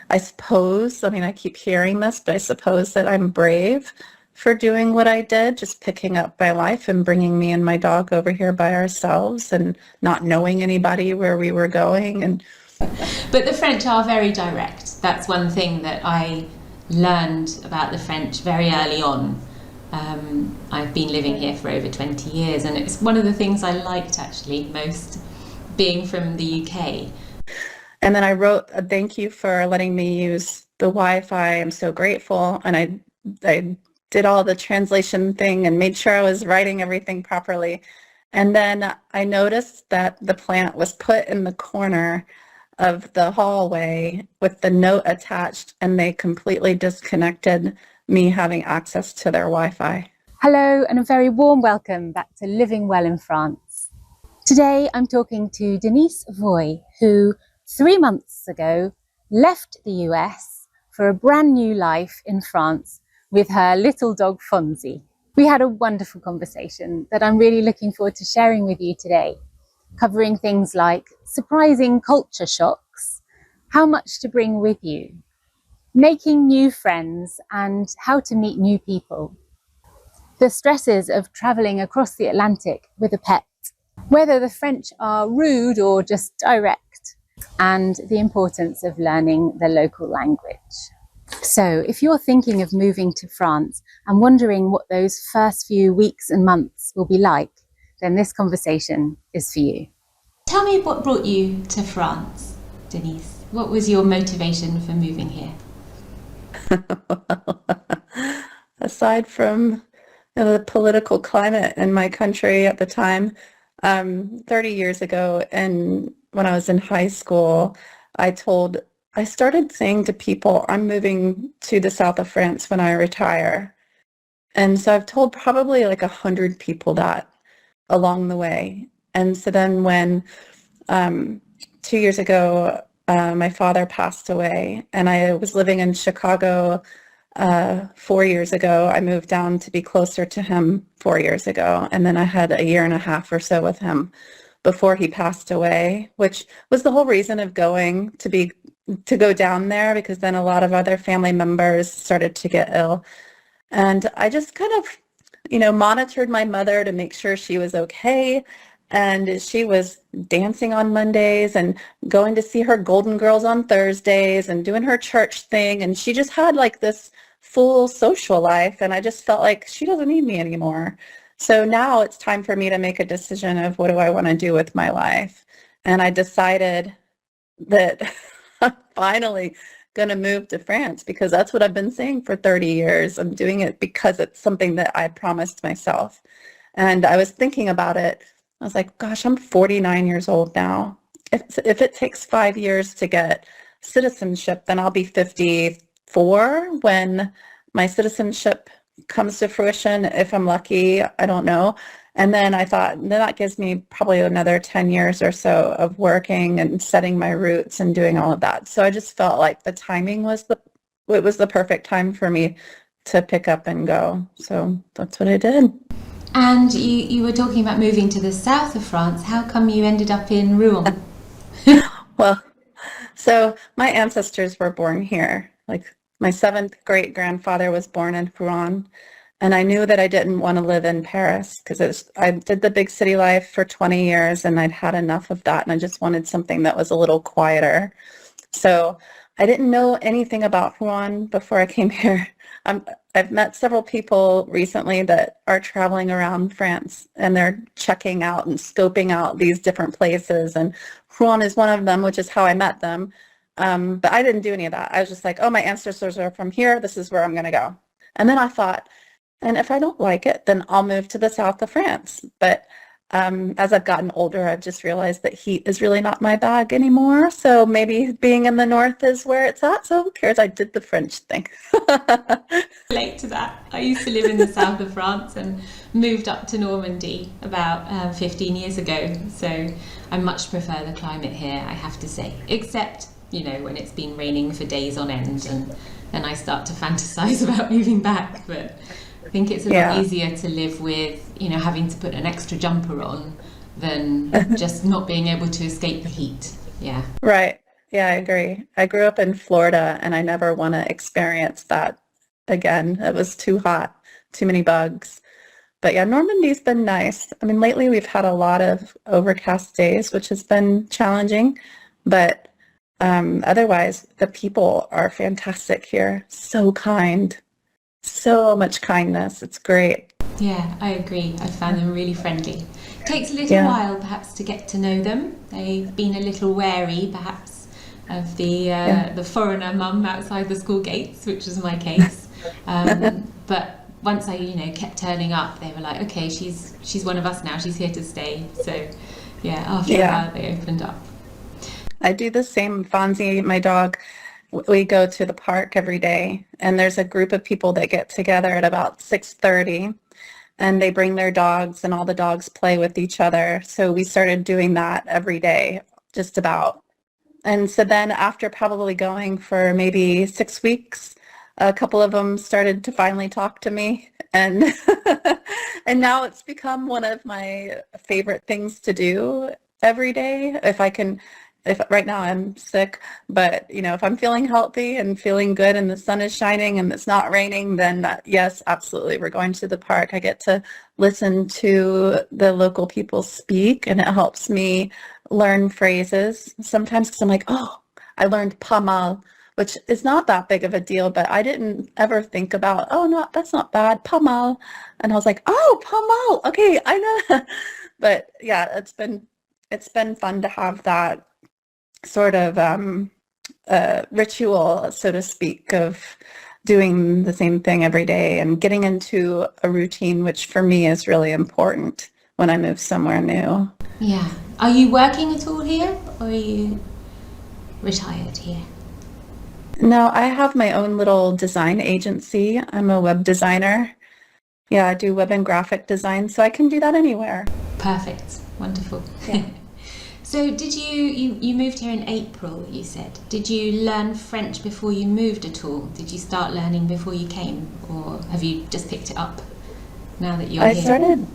I suppose, I mean, I keep hearing this, but I suppose that I'm brave for doing what I did, just picking up my life and bringing me and my dog over here by ourselves and not knowing anybody where we were going. And But the French are very direct. That's one thing that I learned about the French very early on. I've been living here for over 20 years, and it's one of the things I liked actually most, being from the UK. and then I wrote a thank you for letting me use the Wi-Fi. I'm so grateful. And I did all the translation thing and made sure I was writing everything properly. And then I noticed that the plant was put in the corner of the hallway with the note attached, and they completely disconnected me having access to their Wi-Fi. Hello and a very warm welcome back to Living Well in France. Today I'm talking to Denise Voy, who 3 months ago left the US for a brand new life in France with her little dog Fonzie. We had a wonderful conversation that I'm really looking forward to sharing with you today, covering things like surprising culture shocks, how much to bring with you, making new friends and how to meet new people, the stresses of travelling across the Atlantic with a pet, whether the French are rude or just direct, and the importance of learning the local language. So if you're thinking of moving to France and wondering what those first few weeks and months will be like, then this conversation is for you. Tell me what brought you to France, Denise. What was your motivation for moving here? Aside from the political climate in my country at the time, 30 years ago, and when I was in high school, I started saying to people, I'm moving to the south of France when I retire. And so I've told probably like 100 people that along the way. And so then when 2 years ago, my father passed away, and I was living in Chicago 4 years ago. I moved down to be closer to him 4 years ago, and then I had a year and a half or so with him before he passed away, which was the whole reason of going to go down there, because then a lot of other family members started to get ill. And I just kind of, monitored my mother to make sure she was okay. And she was dancing on Mondays and going to see her Golden Girls on Thursdays and doing her church thing. And she just had like this full social life. And I just felt like she doesn't need me anymore. So now it's time for me to make a decision of what do I want to do with my life. And I decided that I'm finally going to move to France, because that's what I've been saying for 30 years. I'm doing it because it's something that I promised myself. And I was thinking about it. I was like, gosh, I'm 49 years old now. If it takes 5 years to get citizenship, then I'll be 54 when my citizenship comes to fruition, if I'm lucky. I don't know. And then I thought, then that gives me probably another 10 years or so of working and setting my roots and doing all of that. So I just felt like the timing was the perfect time for me to pick up and go. So that's what I did. And you were talking about moving to the south of France. How come you ended up in Rouen? Well, so my ancestors were born here. Like my seventh great grandfather was born in Rouen. And I knew that I didn't want to live in Paris because I did the big city life for 20 years and I'd had enough of that. And I just wanted something that was a little quieter. So I didn't know anything about Rouen before I came here. I've met several people recently that are traveling around France, and they're checking out and scoping out these different places. And Rouen is one of them, which is how I met them. But I didn't do any of that. I was just like, oh, my ancestors are from here. This is where I'm going to go. And then I thought, and if I don't like it, then I'll move to the south of France. But as I've gotten older, I've just realized that heat is really not my bag anymore. So maybe being in the north is where it's at. So who cares? I did the French thing. Relate to that. I used to live in the south of France and moved up to Normandy about 15 years ago. So I much prefer the climate here, I have to say. Except, when it's been raining for days on end, and then I start to fantasize about moving back. But I think it's a lot easier to live with, having to put an extra jumper on than just not being able to escape the heat. Yeah. Right. Yeah, I agree. I grew up in Florida and I never want to experience that again. It was too hot, too many bugs. But yeah, Normandy's been nice. I mean, lately we've had a lot of overcast days, which has been challenging, but otherwise the people are fantastic here. So kind, so much kindness. It's great. Yeah, I agree. I found them really friendly. Takes a little Yeah. while perhaps to get to know them. They've been a little wary perhaps of Yeah. the foreigner mum outside the school gates, which was my case. But once I kept turning up, they were like, okay, she's one of us now. She's here to stay. So yeah, after a Yeah. while they opened up. I do the same. Fonzie, my dog, we go to the park every day, and there's a group of people that get together at about 6:30, and they bring their dogs, and all the dogs play with each other. So we started doing that every day, just about. And so then after probably going for maybe 6 weeks, a couple of them started to finally talk to me. And and now it's become one of my favorite things to do every day. If I can, if right now I'm sick, but if I'm feeling healthy and feeling good and the sun is shining and it's not raining, then yes, absolutely, we're going to the park. I get to listen to the local people speak, and it helps me learn phrases sometimes because I'm like, oh, I learned pamal, which is not that big of a deal, but I didn't ever think about, oh, no, that's not bad, pamal. And I was like, oh, pamal. Okay, I know. But yeah, it's been fun to have that sort of ritual, so to speak, of doing the same thing every day and getting into a routine, which for me is really important when I move somewhere new. Yeah. Are you working at all here, or are you retired here? No, I have my own little design agency. I'm a web designer. Yeah, I do web and graphic design, so I can do that anywhere. Perfect. Wonderful. Yeah. So did you moved here in April, you said. Did you learn French before you moved at all? Did you start learning before you came, or have you just picked it up now that you're I here? started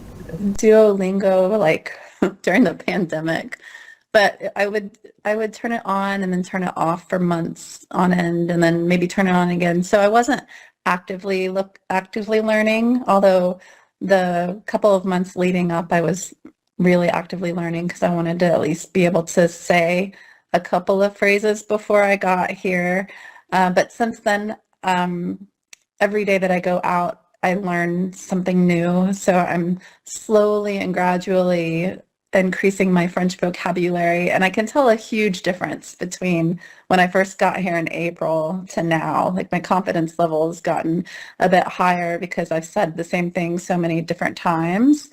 Duolingo like during the pandemic, but I would turn it on and then turn it off for months on end and then maybe turn it on again. So I wasn't actively learning, although the couple of months leading up I was really actively learning because I wanted to at least be able to say a couple of phrases before I got here. But since then, every day that I go out, I learn something new. So I'm slowly and gradually increasing my French vocabulary. And I can tell a huge difference between when I first got here in April to now. Like my confidence level has gotten a bit higher because I've said the same thing so many different times.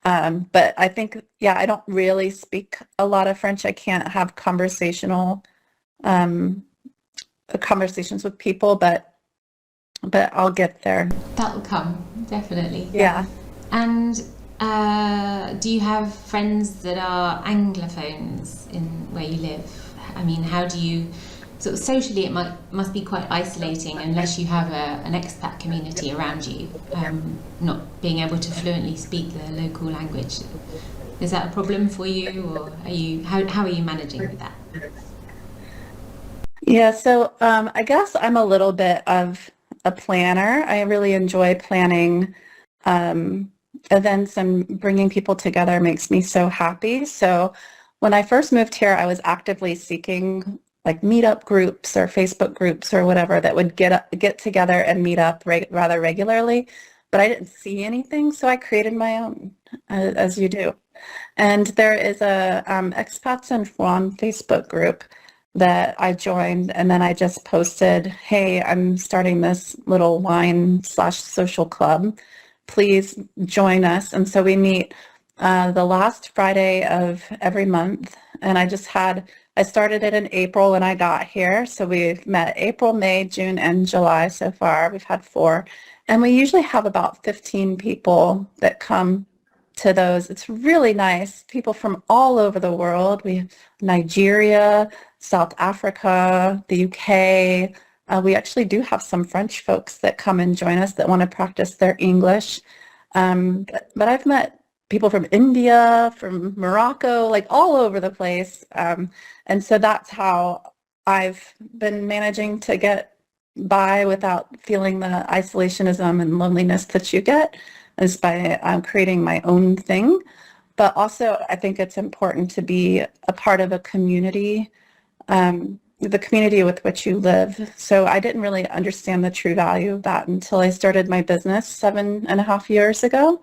But I think, yeah, I don't really speak a lot of French. I can't have um, conversations with people, but I'll get there. That'll come, definitely. Yeah. And do you have friends that are Anglophones in where you live? I mean, how do you sort of socially? It must be quite isolating unless you have an expat community around you, not being able to fluently speak the local language. Is that a problem for you, or how are you managing with that? Yeah, so I guess I'm a little bit of a planner. I really enjoy planning events, and bringing people together makes me so happy. So when I first moved here, I was actively seeking like meetup groups or Facebook groups or whatever that would get together and meet up rather regularly. But I didn't see anything, so I created my own, as you do. And there is a expats and Juan Facebook group that I joined, and then I just posted, hey, I'm starting this little wine/social club. Please join us. And so we meet the last Friday of every month. And I started it in April when I got here. So we've met April, May, June, and July so far. We've had 4. And we usually have about 15 people that come to those. It's really nice. People from all over the world. We have Nigeria, South Africa, the UK. We actually do have some French folks that come and join us that want to practice their English. But I've met people from India, from Morocco, like all over the place. And so that's how I've been managing to get by without feeling the isolationism and loneliness that you get is by creating my own thing. But also, I think it's important to be a part of a community, the community with which you live. So I didn't really understand the true value of that until I started my business 7.5 years ago.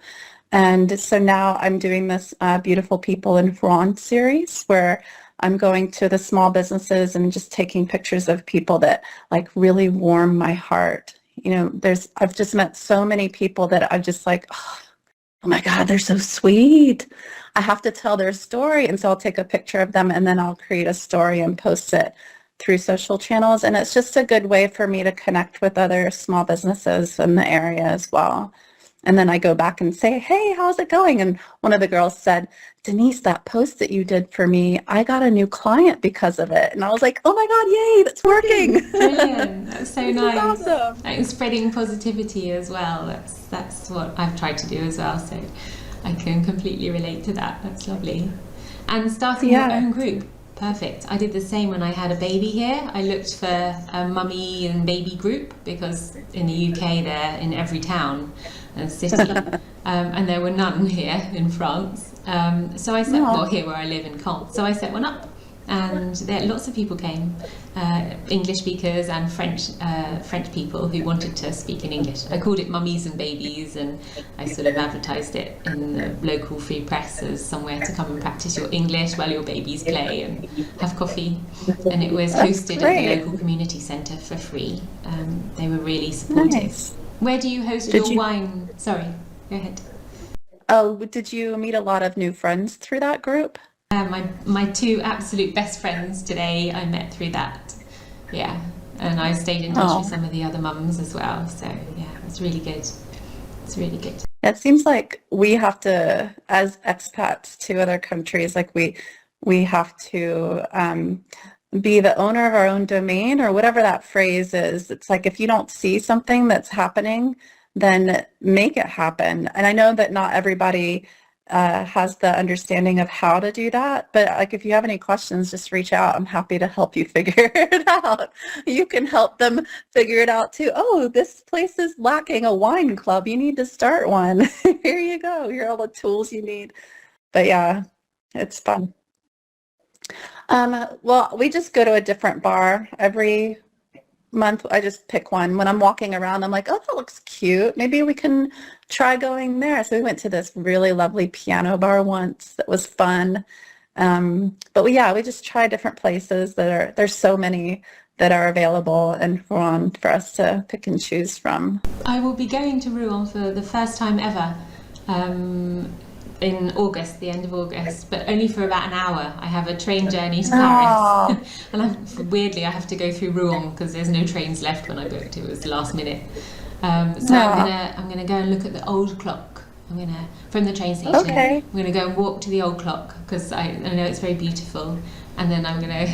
And so now I'm doing this Beautiful People in France series where I'm going to the small businesses and just taking pictures of people that like really warm my heart. I've just met so many people that I'm just like, oh my God, they're so sweet. I have to tell their story. And so I'll take a picture of them and then I'll create a story and post it through social channels. And it's just a good way for me to connect with other small businesses in the area as well. And then I go back and say, hey, how's it going? And one of the girls said, Denise, that post that you did for me, I got a new client because of it. And I was like, oh my God, yay, that's working. Brilliant. That's so nice. Awesome. Like spreading positivity as well. That's what I've tried to do as well. So I can completely relate to that. That's lovely. And starting your own group. Perfect. I did the same when I had a baby here. I looked for a mummy and baby group because in the UK they're in every town and city, and there were none here in France. So I set, well, here where I live in Caen. So I set one up, and there lots of people came, English speakers and French people who wanted to speak in English. I called it Mummies and Babies, and I sort of advertised it in the local free press as somewhere to come and practice your English while your babies play and have coffee. And it was hosted at the local community centre for free. They were really supportive. Nice. Where do you host your wine? Sorry, go ahead. Oh, did you meet a lot of new friends through that group? My two absolute best friends today I met through that. Yeah, and I stayed in touch with some of the other mums as well. So yeah, it's really good. It's really good. It seems like we have to, as expats to other countries, like we have to be the owner of our own domain or whatever that phrase is. It's like if you don't see something that's happening, then make it happen. And I know that not everybody has the understanding of how to do that, but like if you have any questions, just reach out. I'm happy to help you figure it out. You can help them figure it out too. Oh, this place is lacking a wine club. You need to start one. Here you go. Here are all the tools you need. But yeah, it's fun. Well, we just go to a different bar every month. I just pick one. When I'm walking around, I'm like, oh, that looks cute. Maybe we can try going there. So we went to this really lovely piano bar once. That was fun. But we just try different places there's so many that are available and for us to pick and choose from. I will be going to Rouen for the first time ever. In August, the end of August, but only for about an hour. I have a train journey to Paris, and weirdly I have to go through Rouen because there's no trains left when I booked. It was the last minute. So I'm gonna go and look at the old clock. From the train station. Okay. I'm gonna go and walk to the old clock because I know it's very beautiful, and then I'm gonna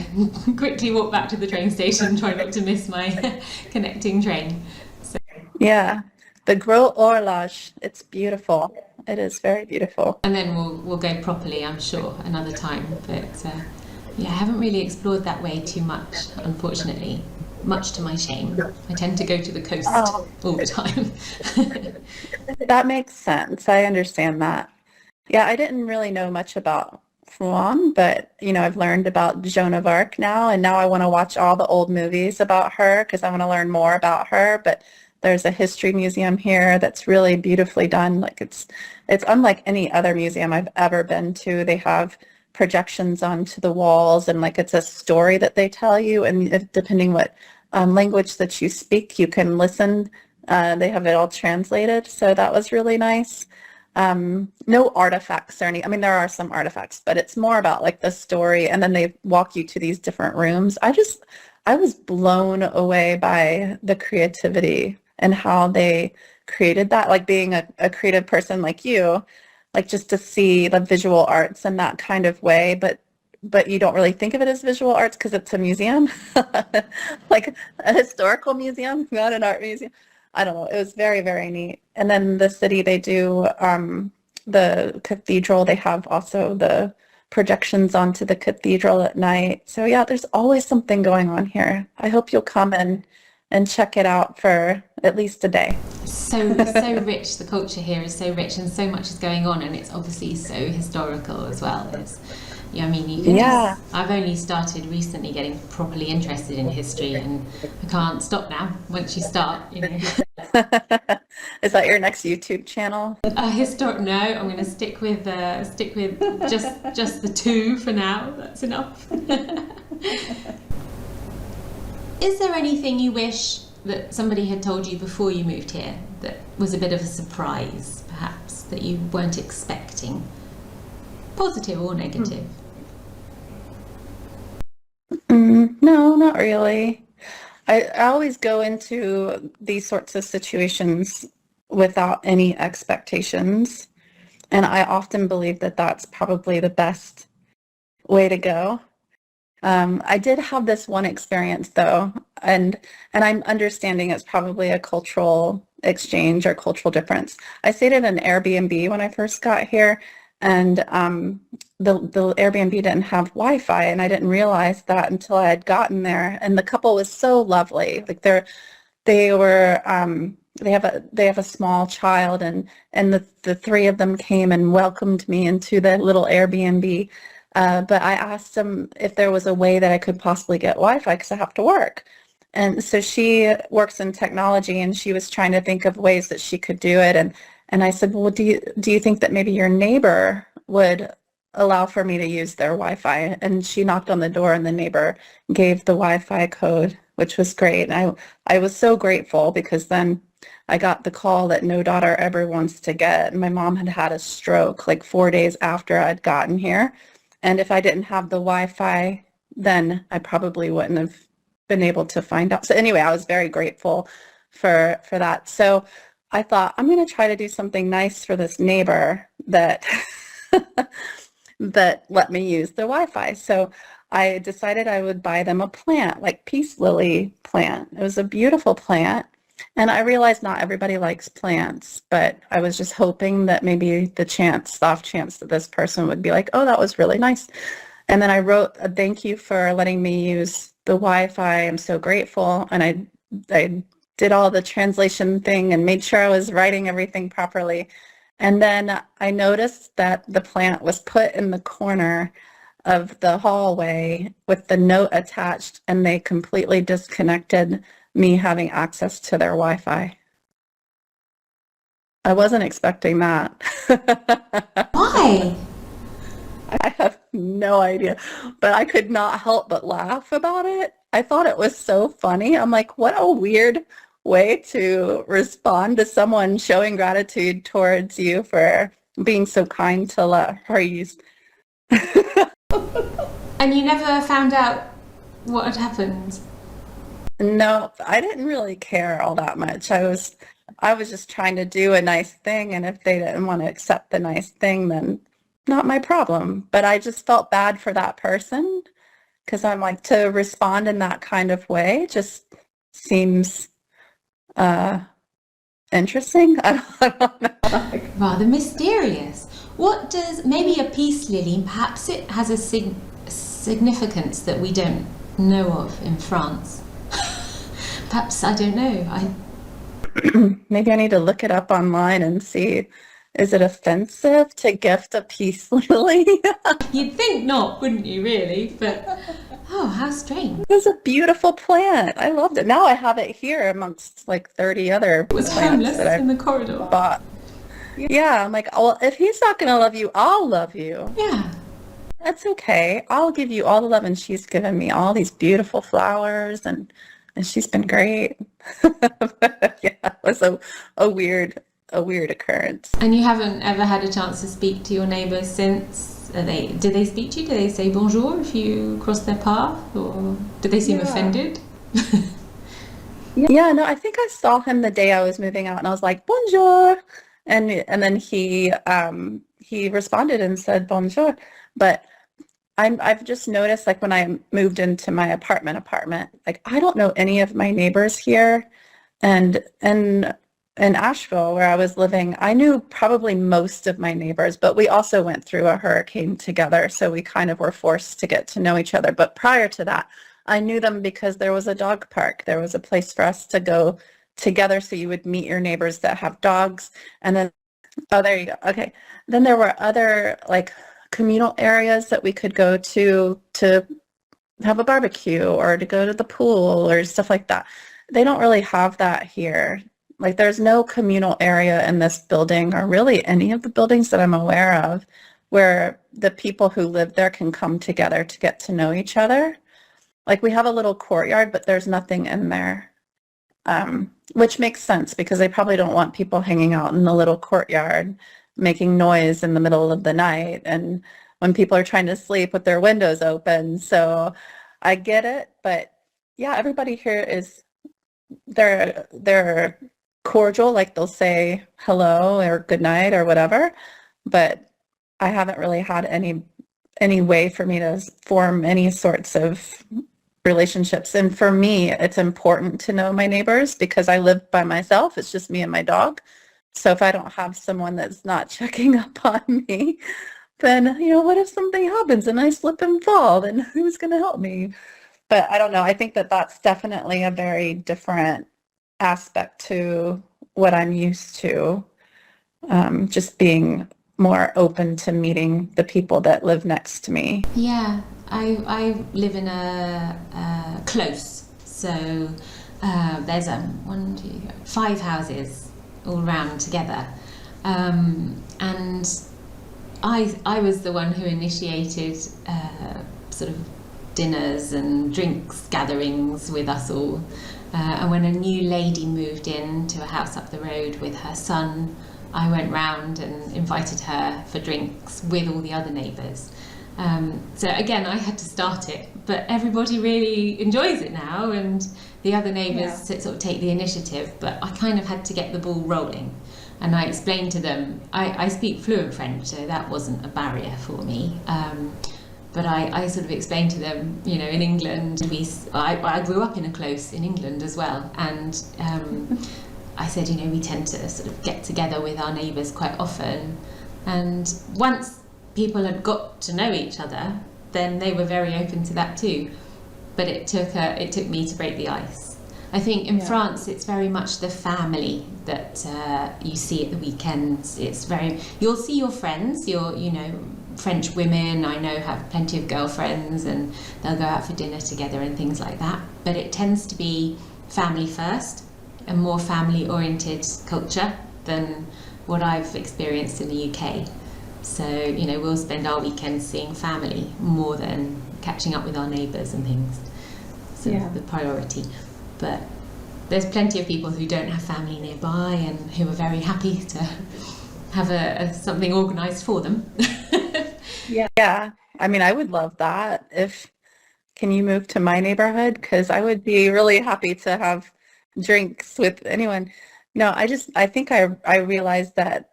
quickly walk back to the train station, try not to miss my connecting train. So. Yeah, the Gros Horloge. It's beautiful. It is very beautiful. And then we'll go properly, I'm sure, another time. But I haven't really explored that way too much, unfortunately. Much to my shame. I tend to go to the coast all the time. That makes sense. I understand that. Yeah, I didn't really know much about Rouen, but I've learned about Joan of Arc now, and now I want to watch all the old movies about her because I want to learn more about her. But there's a history museum here that's really beautifully done. Like it's unlike any other museum I've ever been to. They have projections onto the walls, and like it's a story that they tell you, and depending what language that you speak, you can listen. They have it all translated, so that was really nice. No artifacts or any, I mean, there are some artifacts, but it's more about like the story, and then they walk you to these different rooms. I was blown away by the creativity and how they created that, like being a creative person like you, like just to see the visual arts in that kind of way, but you don't really think of it as visual arts because it's a museum, like a historical museum, not an art museum. I don't know. It was very, very neat. And then the city, they do the cathedral. They have also the projections onto the cathedral at night. So yeah, there's always something going on here. I hope you'll come and check it out for at least a day. So rich. The culture here is so rich, and so much is going on, and it's obviously so historical as well. I mean, you can Yeah. I've only started recently getting properly interested in history, and I can't stop now. Once you start, Is that your next YouTube channel? No, I'm going to stick with just the two for now. That's enough. Is there anything you wish that somebody had told you before you moved here that was a bit of a surprise, perhaps, that you weren't expecting, positive or negative? No, not really. I always go into these sorts of situations without any expectations, and I often believe that that's probably the best way to go. I did have this one experience though, and I'm understanding it's probably a cultural exchange or cultural difference. I stayed at an Airbnb when I first got here, and the Airbnb didn't have Wi-Fi, and I didn't realize that until I had gotten there. And the couple was so lovely. Like they have a small child, and the three of them came and welcomed me into the little Airbnb. But I asked them if there was a way that I could possibly get Wi-Fi because I have to work. And so she works in technology, and she was trying to think of ways that she could do it. And I said, well, do you think that maybe your neighbor would allow for me to use their Wi-Fi? And she knocked on the door, and the neighbor gave the Wi-Fi code, which was great. And I was so grateful, because then I got the call that no daughter ever wants to get. And my mom had had a stroke like 4 days after I'd gotten here. And if I didn't have the Wi-Fi, then I probably wouldn't have been able to find out. So anyway, I was very grateful for that. So I thought, I'm going to try to do something nice for this neighbor that that let me use the Wi-Fi. So I decided I would buy them a plant, like peace lily plant. It was a beautiful plant. And I realized not everybody likes plants, but I was just hoping that maybe off chance that this person would be like, oh, that was really nice. And then I wrote a thank you for letting me use the Wi-Fi. I'm so grateful. And I did all the translation thing and made sure I was writing everything properly. And then I noticed that the plant was put in the corner of the hallway with the note attached, and they completely disconnected me having access to their Wi-Fi. I wasn't expecting that. Why? I have no idea, but I could not help but laugh about it. I thought it was so funny. I'm like, what a weird way to respond to someone showing gratitude towards you for being so kind to let her use. And you never found out what had happened? No, I didn't really care all that much. I was just trying to do a nice thing, and if they didn't want to accept the nice thing, then not my problem. But I just felt bad for that person, because I'm like, to respond in that kind of way just seems interesting. I don't know. Rather mysterious. What does, maybe a peace lily, perhaps it has a significance that we don't know of in France. Perhaps, I don't know. Maybe I need to look it up online and see, is it offensive to gift a peace lily? You'd think not, wouldn't you, really? But, oh, how strange. It was a beautiful plant. I loved it. Now I have it here amongst like 30 other It was plants homeless that in the I've corridor. bought. Yeah, I'm like, well, if he's not going to love you, I'll love you. Yeah. That's okay. I'll give you all the love, and she's given me all these beautiful flowers, and she's been great. But yeah, it was a weird occurrence. And you haven't ever had a chance to speak to your neighbours since? Did they speak to you? Did they say bonjour if you crossed their path? Or did they seem offended? Yeah, no, I think I saw him the day I was moving out, and I was like, bonjour. And then he responded and said bonjour. But I've just noticed, like, when I moved into my apartment, like, I don't know any of my neighbors here, and in Asheville, where I was living, I knew probably most of my neighbors, but we also went through a hurricane together, so we kind of were forced to get to know each other. But prior to that, I knew them because there was a dog park. There was a place for us to go together, so you would meet your neighbors that have dogs. And then, oh, there you go. Okay. Then there were other like communal areas that we could go to have a barbecue or to go to the pool or stuff like that. They don't really have that here. Like there's no communal area in this building or really any of the buildings that I'm aware of where the people who live there can come together to get to know each other. Like we have a little courtyard, but there's nothing in there, which makes sense because they probably don't want people hanging out in the little courtyard, making noise in the middle of the night and when people are trying to sleep with their windows open. So I get it, but yeah, everybody here is they're cordial, like they'll say hello or good night or whatever, but I haven't really had any way for me to form any sorts of relationships. And for me, it's important to know my neighbors because I live by myself. It's just me and my dog. So if I don't have someone that's not checking up on me, then, what if something happens and I slip and fall? Then who's going to help me? But I don't know. I think that that's definitely a very different aspect to what I'm used to. Just being more open to meeting the people that live next to me. Yeah, I live in a close, so there's 5 houses all round together, and I was the one who initiated sort of dinners and drinks gatherings with us all. And when a new lady moved in to a house up the road with her son, I went round and invited her for drinks with all the other neighbours. So again, I had to start it, but everybody really enjoys it now, and the other neighbours sort of take the initiative, but I kind of had to get the ball rolling. And I explained to them, I speak fluent French, so that wasn't a barrier for me. But I sort of explained to them, in England, I grew up in a close in England as well. And I said, we tend to sort of get together with our neighbours quite often. And once people had got to know each other, then they were very open to that too. But it took me to break the ice. I think in France, it's very much the family that you see at the weekends. You'll see your friends, French women I know have plenty of girlfriends and they'll go out for dinner together and things like that. But it tends to be family first, a more family-oriented culture than what I've experienced in the UK. So, we'll spend our weekends seeing family more than catching up with our neighbours and things. So the priority. But there's plenty of people who don't have family nearby and who are very happy to have something organised for them. Yeah. I mean, I would love that. Can you move to my neighborhood? Because I would be really happy to have drinks with anyone. No, I think I realized that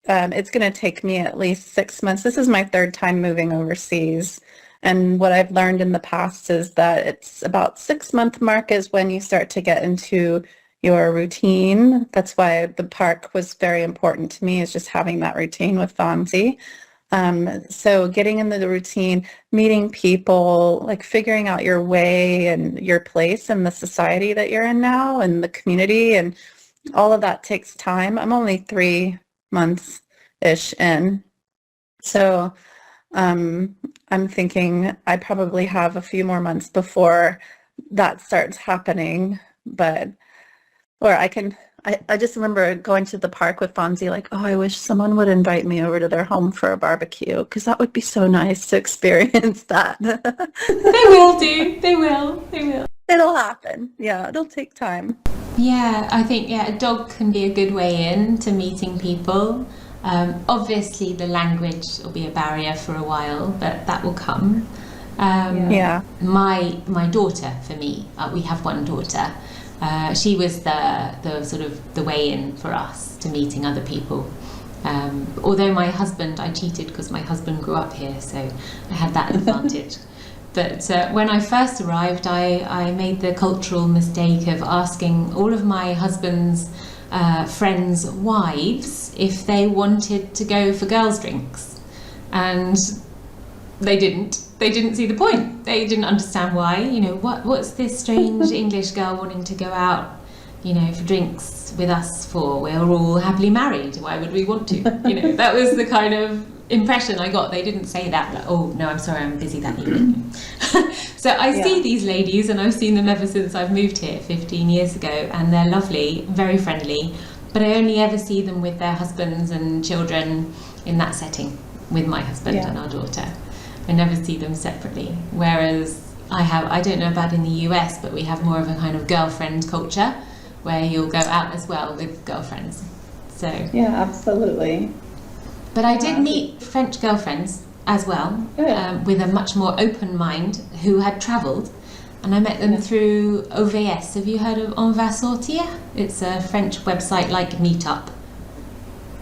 it's going to take me at least 6 months. This is my 3rd time moving overseas. And what I've learned in the past is that it's about 6-month mark is when you start to get into your routine. That's why the park was very important to me, is just having that routine with Fonzie. So getting into the routine, meeting people, like figuring out your way and your place in the society that you're in now and the community, and all of that takes time. I'm only 3 months-ish in. So I'm thinking I probably have a few more months before that starts happening, I just remember going to the park with Fonzie, like, oh, I wish someone would invite me over to their home for a barbecue, because that would be so nice to experience that. They will do. They will. It'll happen. Yeah, it'll take time. Yeah, I think, a dog can be a good way in to meeting people. Obviously, the language will be a barrier for a while, but that will come. My daughter, for me, we have one daughter. She was the sort of the way in for us to meeting other people. Although I cheated because my husband grew up here, so I had that advantage. But when I first arrived, I made the cultural mistake of asking all of my husband's friends' wives if they wanted to go for girls' drinks, and they didn't see the point. They didn't understand why. What's this strange English girl wanting to go out, for drinks with us for? We're all happily married. Why would we want to? That was the kind of impression I got. They didn't say that, like, oh no, I'm sorry, I'm busy that evening. So I see these ladies, and I've seen them ever since I've moved here 15 years ago, and they're lovely, very friendly, but I only ever see them with their husbands and children in that setting, with my husband and our daughter. I never see them separately. Whereas I don't know about in the US, but we have more of a kind of girlfriend culture where you'll go out as well with girlfriends. So Yeah, absolutely. but I did meet French girlfriends as well, with a much more open mind, who had travelled, and I met them through OVS. Have you heard of On Va Sortir? It's a French website like Meetup.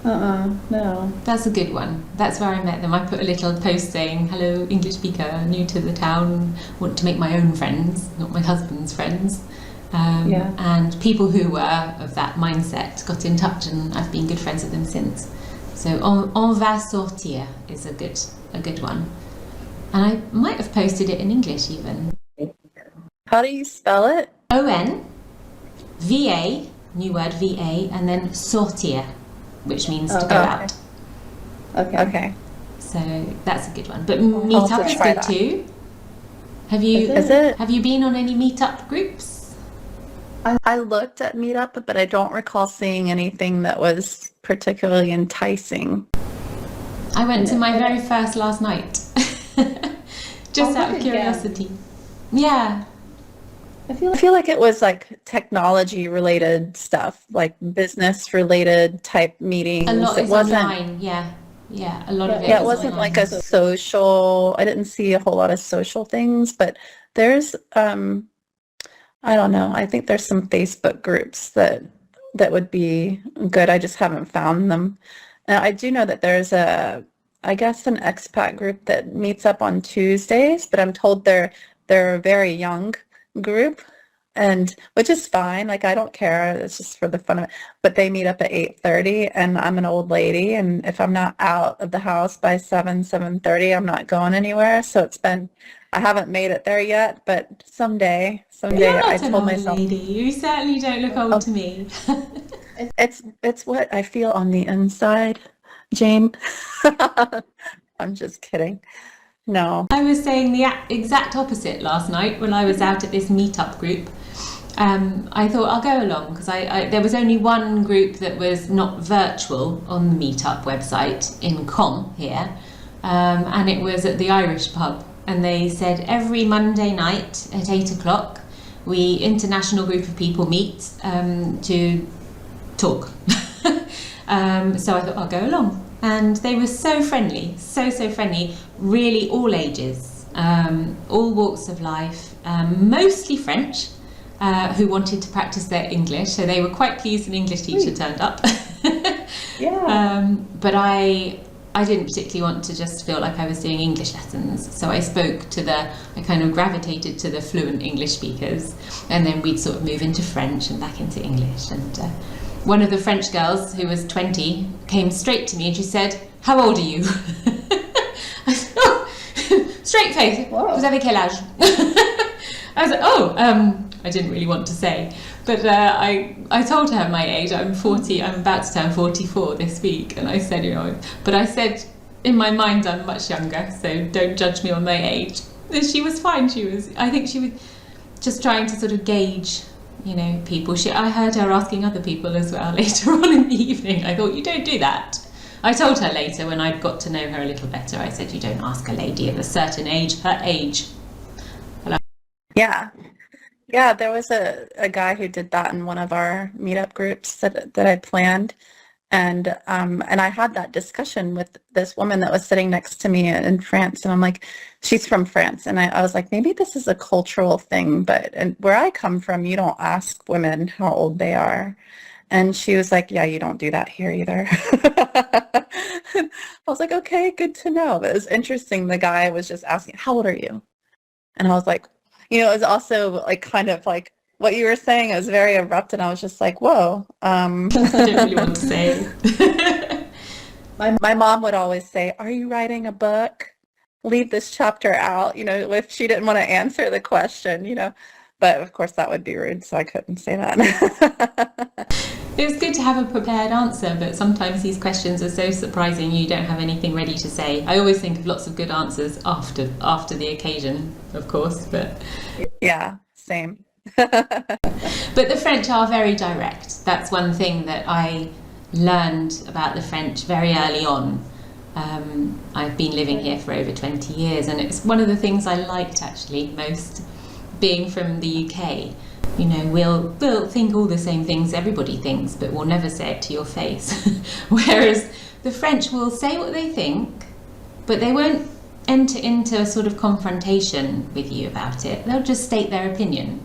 No. That's a good one. That's where I met them. I put a little post saying, hello, English speaker, new to the town, want to make my own friends, not my husband's friends. And people who were of that mindset got in touch, and I've been good friends with them since. So On Va Sortir is a good one. And I might have posted it in English even. How do you spell it? ONVA, new word VA, and then sortir, which means to go out. Okay. So that's a good one. But also Meetup is try good that. too. Have you Is it? have you been on any Meetup groups? I looked at Meetup, but I don't recall seeing anything that was particularly enticing. I went to my very first last night. Just out of look curiosity. Yeah. I feel like it was like technology related stuff, like business related type meetings. A lot It is wasn't, online, yeah. A lot of it yeah, it is wasn't online. like a social, I didn't see a whole lot of social things, but there's, I don't know, I think there's some Facebook groups that would be good. I just haven't found them. I do know that there's I guess an expat group that meets up on Tuesdays, but I'm told they're a very young group, and which is fine. Like, I don't care. It's just for the fun of it. But they meet up at 8:30, and I'm an old lady, and if I'm not out of the house by 7:30, I'm not going anywhere. So I haven't made it there yet, but someday You're not I an told old myself, lady. You certainly don't look old to me. it's what I feel on the inside, Jane. I'm just kidding. No. I was saying the exact opposite last night when I was out at this meetup group. I thought I'll go along because there was only one group that was not virtual on the meetup website in Com here, and it was at the Irish pub. And they said every Monday night at 8 o'clock, we international group of people meet to talk. So I thought I'll go along. And they were so friendly, so friendly, really all ages, all walks of life, mostly French, who wanted to practice their English. So they were quite pleased an English teacher turned up. But I didn't particularly want to just feel like I was doing English lessons. So I kind of gravitated to the fluent English speakers, and then we'd sort of move into French and back into English. And one of the French girls, who was 20, came straight to me and she said, "How old are you?" I said, "Oh, straight face. Vous avez quel âge?" I was like, I didn't really want to say. But I told her my age. I'm 40. I'm about to turn 44 this week. And I said, but I said, in my mind, I'm much younger, so don't judge me on my age. And she was fine. I think she was just trying to sort of gauge, people. I heard her asking other people as well later on in the evening. I thought, you don't do that. I told her later when I'd got to know her a little better, I said, you don't ask a lady of a certain age her age. Yeah. Yeah, there was a guy who did that in one of our meetup groups that I planned. And I had that discussion with this woman that was sitting next to me in France. And I'm like, she's from France. And I was like, maybe this is a cultural thing, but where I come from, you don't ask women how old they are. And she was like, yeah, you don't do that here either. I was like, okay, good to know. But it was interesting. The guy was just asking, how old are you? And I was like, it was also like kind of like what you were saying, it was very abrupt, and I was just like, whoa. I don't really want to say. My mom would always say, "Are you writing a book? Leave this chapter out," if she didn't want to answer the question. But of course that would be rude, so I couldn't say that. It was good to have a prepared answer, but sometimes these questions are so surprising you don't have anything ready to say. I always think of lots of good answers after the occasion, of course, but Yeah, same. but the French are very direct. That's one thing that I learned about the French very early on. I've been living here for over 20 years, and it's one of the things I liked actually most, being from the UK. We'll think all the same things everybody thinks, but we'll never say it to your face. Whereas the French will say what they think, but they won't enter into a sort of confrontation with you about it. They'll just state their opinion.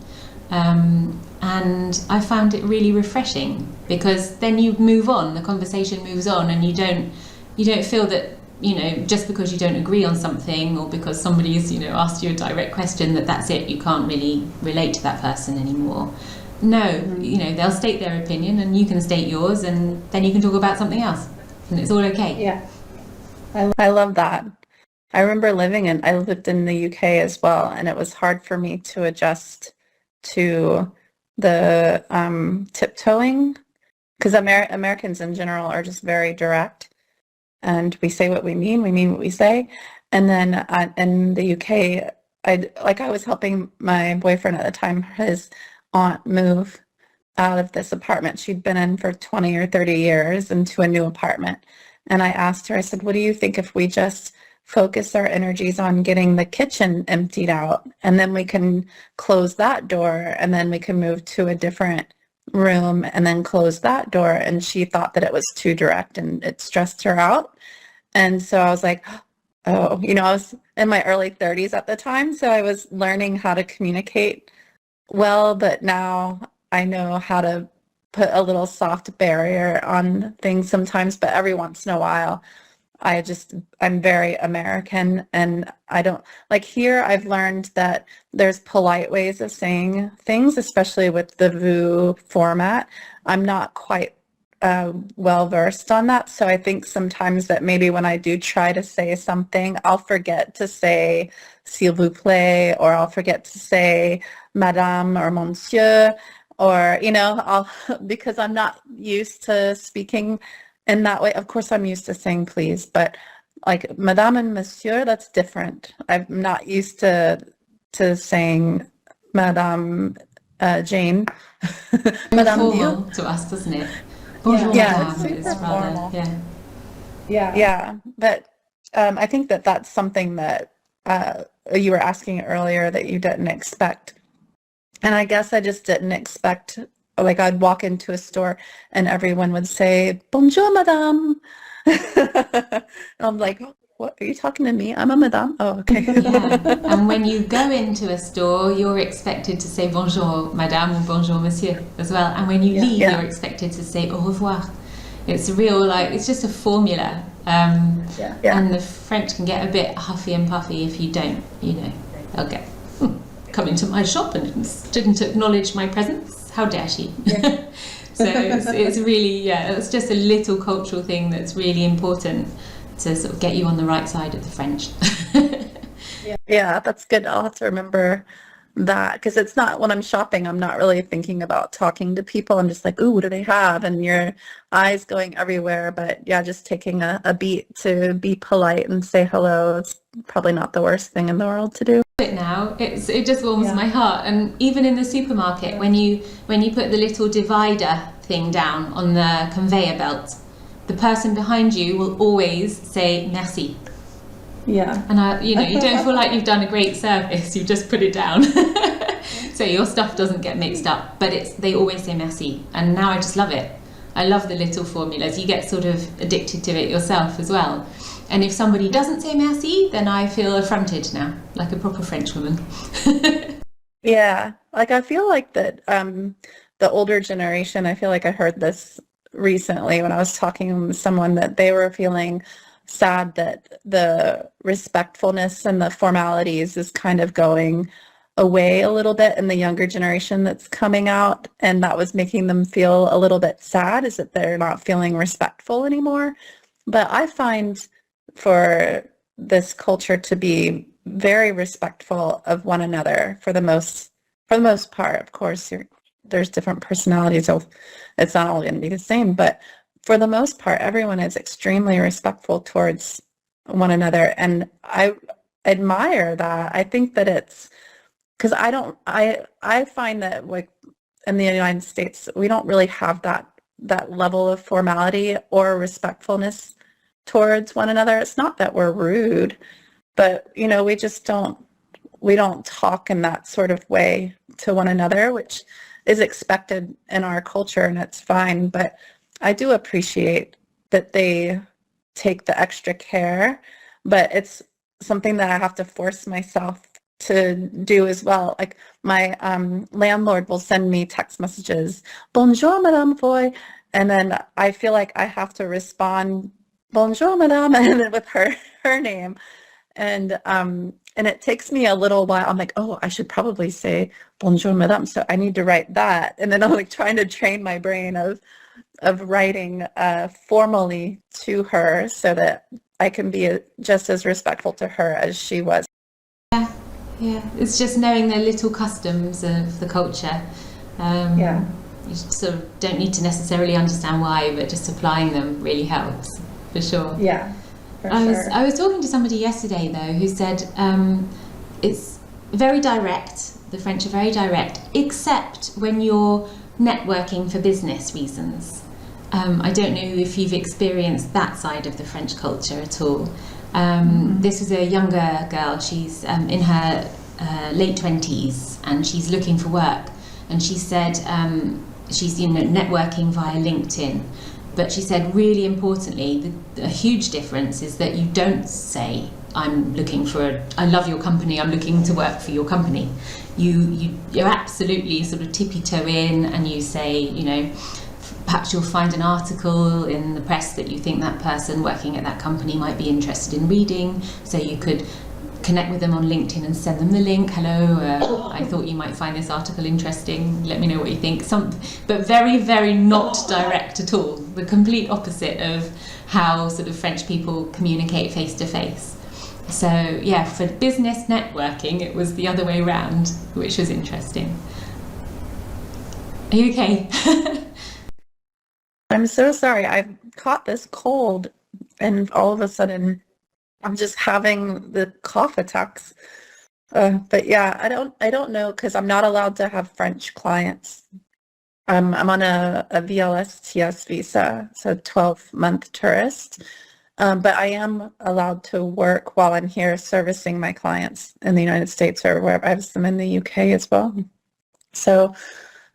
And I found it really refreshing, because then you move on, the conversation moves on, and you don't feel that, just because you don't agree on something, or because somebody has, asked you a direct question, that's it, you can't really relate to that person anymore. No, they'll state their opinion and you can state yours, and then you can talk about something else, and it's all okay. Yeah. I love that. I remember I lived in the UK as well, and it was hard for me to adjust to the tiptoeing, because Americans in general are just very direct, and we say what we mean what we say. And then in the UK, I was helping my boyfriend at the time, his aunt, move out of this apartment she'd been in for 20 or 30 years into a new apartment. And I asked her, I said, what do you think if we just focus our energies on getting the kitchen emptied out, and then we can close that door, and then we can move to a different room and then close that door? And she thought that it was too direct and it stressed her out. And so I was like, oh, I was in my early 30s at the time, so I was learning how to communicate well, but now I know how to put a little soft barrier on things sometimes. But every once in a while, I'm very American, and I don't like, here I've learned that there's polite ways of saying things, especially with the vous format. I'm not quite well versed on that, so I think sometimes that maybe when I do try to say something, I'll forget to say s'il vous plaît, or I'll forget to say madame or monsieur, or because I'm not used to speaking in that way. Of course, I'm used to saying please, but like madame and monsieur, that's different. I'm not used to saying madame Jane. Madame formal to us, doesn't it? Bonjour, yeah, madame. It's rather formal. Yeah. But I think that's something that you were asking earlier that you didn't expect. And I guess I just didn't expect, like, I'd walk into a store and everyone would say, bonjour, madame. And I'm like, what, are you talking to me? I'm a madame. Oh, okay. Yeah. And when you go into a store, you're expected to say bonjour, madame, or bonjour, monsieur as well. And when you leave, you're expected to say au revoir. It's it's just a formula. And the French can get a bit huffy and puffy if you don't, they'll get, come into my shop and didn't acknowledge my presence. How dare she? Yeah. So it's really, it's just a little cultural thing that's really important to sort of get you on the right side of the French. Yeah, that's good. I'll have to remember that, because it's not, when I'm shopping, I'm not really thinking about talking to people. I'm just like, ooh, what do they have? And your eyes going everywhere. But yeah, just taking a beat to be polite and say hello is probably not the worst thing in the world to do. It now, it just warms my heart. And even in the supermarket, when you put the little divider thing down on the conveyor belt, the person behind you will always say merci. Yeah. And you don't feel like you've done a great service, you just put it down. So your stuff doesn't get mixed up, but they always say merci. And now I just love it. I love the little formulas. You get sort of addicted to it yourself as well. And if somebody doesn't say merci, then I feel affronted now, like a proper French woman. Yeah, like I feel like that the older generation, I feel like I heard this recently when I was talking with someone, that they were feeling sad that the respectfulness and the formalities is kind of going away a little bit in the younger generation that's coming out, and that was making them feel a little bit sad, is that they're not feeling respectful anymore. But I find for this culture to be very respectful of one another for the most part. Of course, there's different personalities, so it's not all going to be the same, but for the most part, everyone is extremely respectful towards one another, and I admire that. I think that it's because I find that, like, in the United States, we don't really have that level of formality or respectfulness towards one another. It's not that we're rude, but we just don't talk in that sort of way to one another, which is expected in our culture, and it's fine. But I do appreciate that they take the extra care, but it's something that I have to force myself to do as well. Like, my landlord will send me text messages, "Bonjour, Madame Foy," and then I feel like I have to respond, "Bonjour, Madame," and then with her name. And it takes me a little while. I'm like, oh, I should probably say "Bonjour, Madame," so I need to write that. And then I'm like trying to train my brain of writing formally to her so that I can be just as respectful to her as she was. Yeah, it's just knowing the little customs of the culture. Yeah. You sort of don't need to necessarily understand why, but just applying them really helps, for sure. Yeah. I was talking to somebody yesterday, though, who said it's very direct. The French are very direct, except when you're networking for business reasons. I don't know if you've experienced that side of the French culture at all. This was a younger girl. She's in her late 20s, and she's looking for work. And she said she's networking via LinkedIn. But she said, really importantly, the huge difference is that you don't say, I love your company, I'm looking to work for your company. You're absolutely sort of tippy-toe in, and you say, perhaps you'll find an article in the press that you think that person working at that company might be interested in reading, so you could connect with them on LinkedIn and send them the link. Hello, I thought you might find this article interesting. Let me know what you think. But very, very not direct at all. The complete opposite of how sort of French people communicate face to face. So yeah, for business networking, it was the other way around, which was interesting. Are you okay? I'm so sorry. I've caught this cold, and all of a sudden I'm just having the cough attacks. But yeah, I don't know, because I'm not allowed to have French clients. I'm on a VLSTS visa, so 12-month tourist. But I am allowed to work while I'm here servicing my clients in the United States, or wherever. I have some in the UK as well. So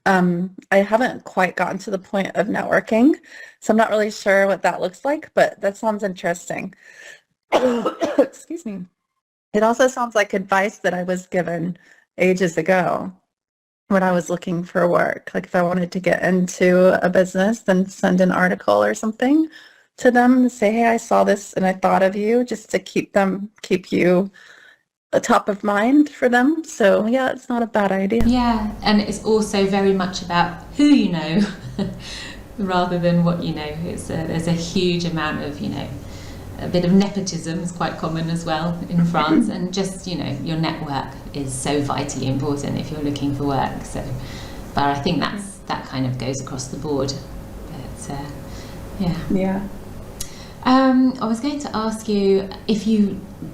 I haven't quite gotten to the point of networking, so I'm not really sure what that looks like, but that sounds interesting. Excuse me. It also sounds like advice that I was given ages ago when I was looking for work. Like, if I wanted to get into a business, then send an article or something to them and say, hey, I saw this and I thought of you, just to keep you top of mind for them. So yeah, it's not a bad idea. Yeah, and it's also very much about who you know rather than what you know. There's a huge amount of, a bit of nepotism is quite common as well in France, and just, your network is so vitally important if you're looking for work. So, but I think that kind of goes across the board. But Yeah. I was going to ask you,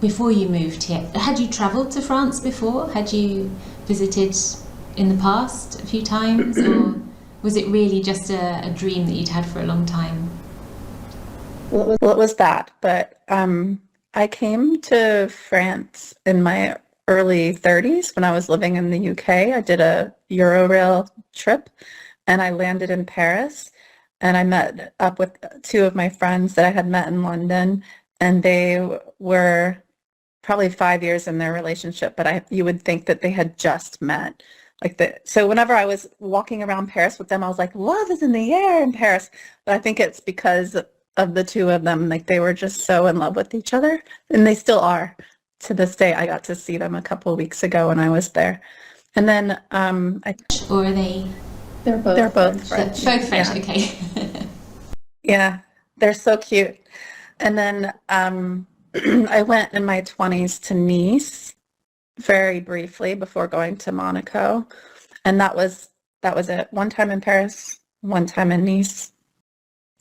before you moved here, had you travelled to France before? Had you visited in the past a few times, or was it really just a dream that you'd had for a long time? Well, it was that, but I came to France in my early 30s when I was living in the UK. I did a Eurorail trip, and I landed in Paris. And I met up with two of my friends that I had met in London, and they were probably 5 years in their relationship, but you would think that they had just met. So whenever I was walking around Paris with them, I was like, love is in the air in Paris. But I think it's because of the two of them. Like, they were just so in love with each other, and they still are to this day, I got to see them a couple of weeks ago when I was there. And then Or are they? they're both French. Both French, Yeah. okay. Yeah, they're so cute. And then I went in my 20s to Nice very briefly before going to Monaco. And that was it. One time in Paris, one time in Nice.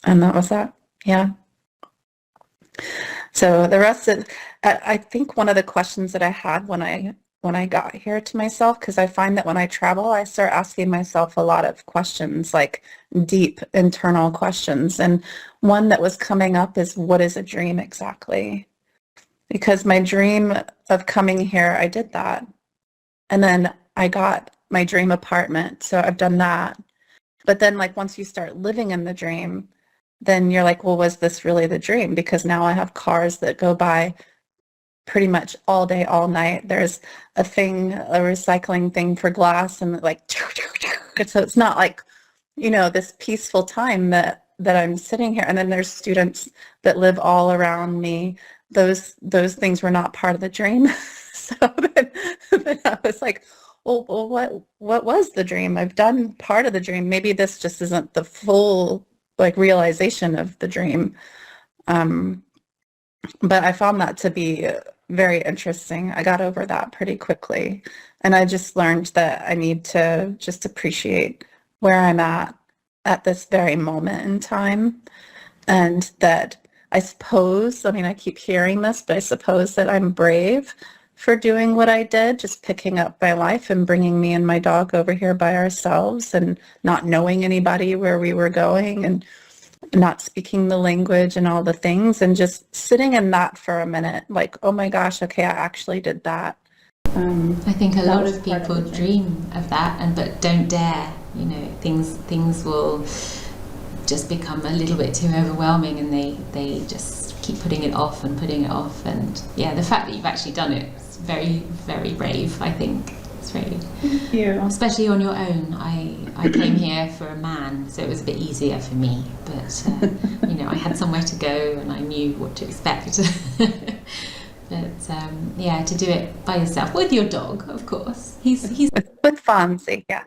And that was that. Yeah. So the rest of, I think one of the questions that I had when I got here to myself, because I find that when I travel, I start asking myself a lot of questions, like deep internal questions. And one that was coming up is, what is a dream exactly? Because my dream of coming here, I did that. And then I got my dream apartment. So I've done that. But then like once you start living in the dream, then you're like, well, was this really the dream? Because now I have cars that go by pretty much all day, all night. There's a recycling thing for glass, and like, so it's not like, this peaceful time that I'm sitting here. And then there's students that live all around me. Those things were not part of the dream. So then I was like, well, what was the dream? I've done part of the dream. Maybe this just isn't the full like realization of the dream. But I found that to be very interesting. I got over that pretty quickly. And I just learned that I need to just appreciate where I'm at this very moment in time. And that I suppose, I mean, I keep hearing this, but I suppose that I'm brave for doing what I did, just picking up my life and bringing me and my dog over here by ourselves and not knowing anybody where we were going and not speaking the language and all the things, and just sitting in that for a minute, like, oh my gosh, okay, I actually did that. I think a lot of people dream of that, but don't dare. Things will just become a little bit too overwhelming, and they just keep putting it off. And yeah, the fact that you've actually done it is very, very brave. I think it's very, thank you. Especially on your own. I came here for a man, so it was a bit easier for me. But I had somewhere to go, and I knew what to expect. But yeah, to do it by yourself with your dog, of course. He's with Fonzie, yeah.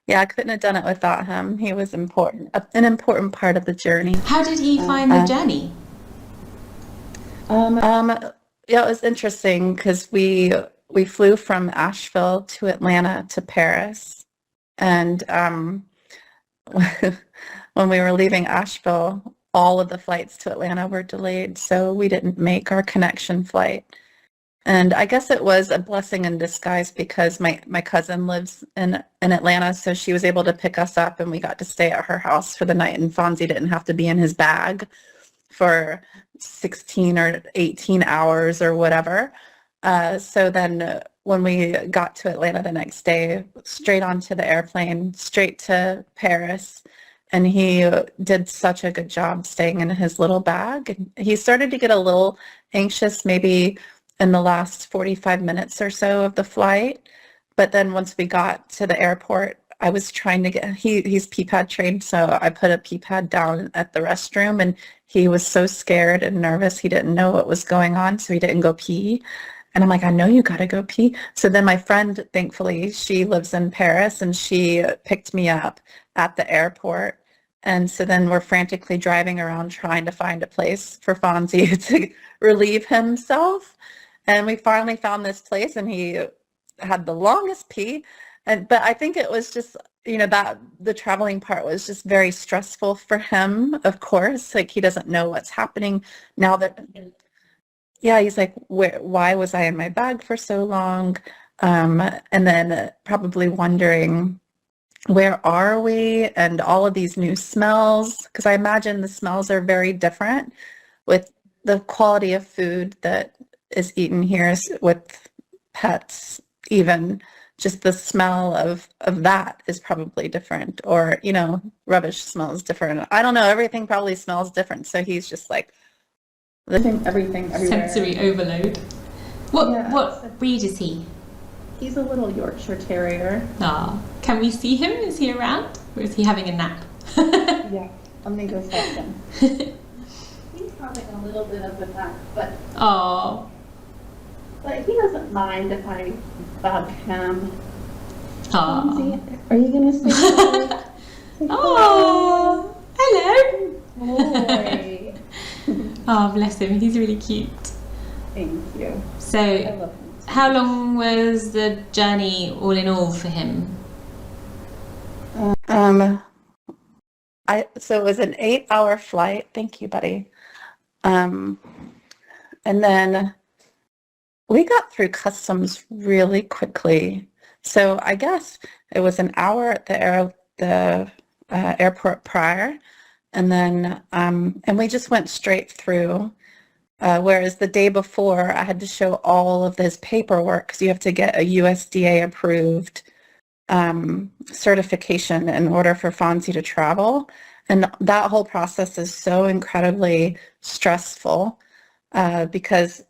Yeah, I couldn't have done it without him. He was an important part of the journey. How did he find the journey? Yeah, it was interesting because we flew from Asheville to Atlanta to Paris, and when we were leaving Asheville, all of the flights to Atlanta were delayed, so we didn't make our connection flight. And I guess it was a blessing in disguise because my cousin lives in Atlanta, so she was able to pick us up, and we got to stay at her house for the night, and Fonzie didn't have to be in his bag for 16 or 18 hours or whatever. So then when we got to Atlanta the next day, straight onto the airplane, straight to Paris. And he did such a good job staying in his little bag. And he started to get a little anxious maybe in the last 45 minutes or so of the flight. But then once we got to the airport, I was trying to get, he's pee pad trained, so I put a pee pad down at the restroom, and he was so scared and nervous, he didn't know what was going on, so he didn't go pee. And I'm like, I know you gotta go pee. So then my friend, thankfully, she lives in Paris, and she picked me up at the airport. And so then we're frantically driving around trying to find a place for Fonzie to relieve himself. And we finally found this place, and he had the longest pee. But I think it was just, that the traveling part was just very stressful for him, of course. Like, he doesn't know what's happening now that, yeah, he's like, why was I in my bag for so long? And then probably wondering, where are we? And all of these new smells, because I imagine the smells are very different with the quality of food that is eaten here with pets. Even just the smell of that is probably different, or rubbish smells different. I don't know, everything probably smells different, so he's just like everything everywhere. Sensory overload. What breed is he? He's a little Yorkshire Terrier. Ah, can we see him? Is he around, or is he having a nap? Yeah, I'm gonna go fetch him. He's having a little bit of a nap, but oh, But he doesn't mind if I bug him. Aw. Are you gonna say hello? Say Oh, hello. Boy. Oh, bless him. He's really cute. Thank you. I So, love him. how long was the journey all in all for him? So it was an 8-hour flight. Thank you, buddy. And then we got through customs really quickly. So I guess it was an hour at the airport prior, and then and we just went straight through. Whereas the day before, I had to show all of this paperwork because you have to get a USDA approved certification in order for Fonzie to travel. And that whole process is so incredibly stressful because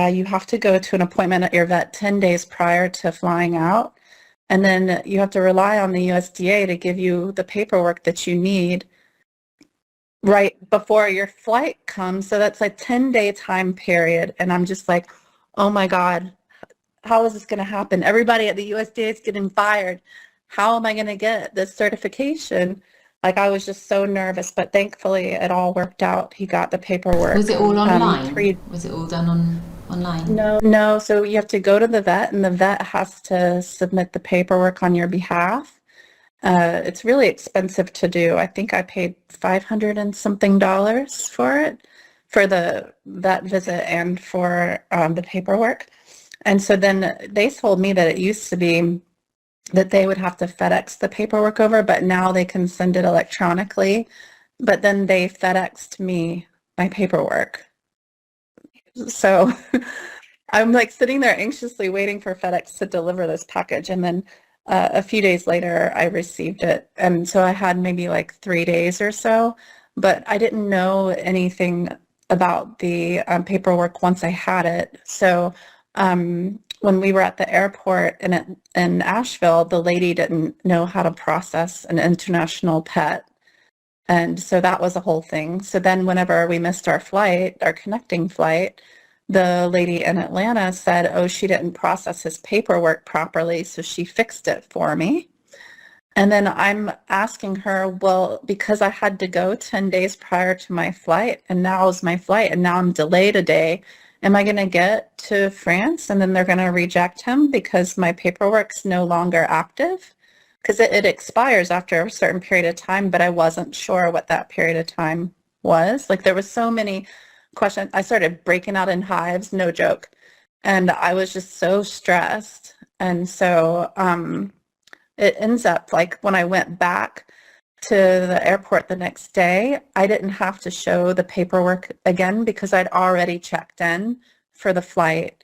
you have to go to an appointment at your vet 10 days prior to flying out. And then you have to rely on the USDA to give you the paperwork that you need right before your flight comes. So that's a 10-day time period. And I'm just like, oh my God, how is this going to happen? Everybody at the USDA is getting fired. How am I going to get this certification? Like, I was just so nervous, but thankfully it all worked out. He got the paperwork. Was it all online? Was it all done online? No, so you have to go to the vet, and the vet has to submit the paperwork on your behalf. It's really expensive to do. I think I paid $500 and something for it, for the vet visit and for the paperwork. And so then they told me that it used to be that they would have to FedEx the paperwork over, but now they can send it electronically. But then they FedExed me my paperwork. So I'm like sitting there anxiously waiting for FedEx to deliver this package. And then a few days later, I received it. And so I had maybe like 3 days or so, but I didn't know anything about the paperwork once I had it. So when we were at the airport in Asheville, the lady didn't know how to process an international pet. And so that was a whole thing. So then whenever we missed our flight, our connecting flight, the lady in Atlanta said, oh, she didn't process his paperwork properly, so she fixed it for me. And then I'm asking her, well, because I had to go 10 days prior to my flight, and now is my flight, and now I'm delayed a day, am I going to get to France and then they're going to reject him because my paperwork's no longer active? Because it expires after a certain period of time, but I wasn't sure what that period of time was. Like, there was so many questions. I started breaking out in hives, no joke. And I was just so stressed. And so it ends up like when I went back to the airport the next day, I didn't have to show the paperwork again because I'd already checked in for the flight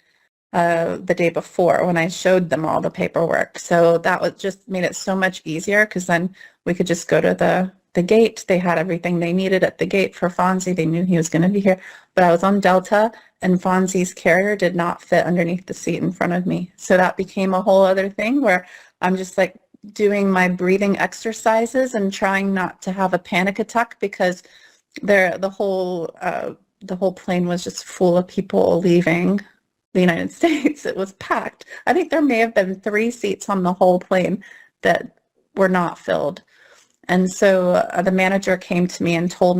the day before when I showed them all the paperwork. So that was just made it so much easier because then we could just go to the gate. They had everything they needed at the gate for Fonzie. They knew he was going to be here. But I was on Delta, and Fonzie's carrier did not fit underneath the seat in front of me. So that became a whole other thing where I'm just like doing my breathing exercises and trying not to have a panic attack because the whole plane was just full of people leaving the United States. It was packed. I think there may have been 3 seats on the whole plane that were not filled. And so the manager came to me and told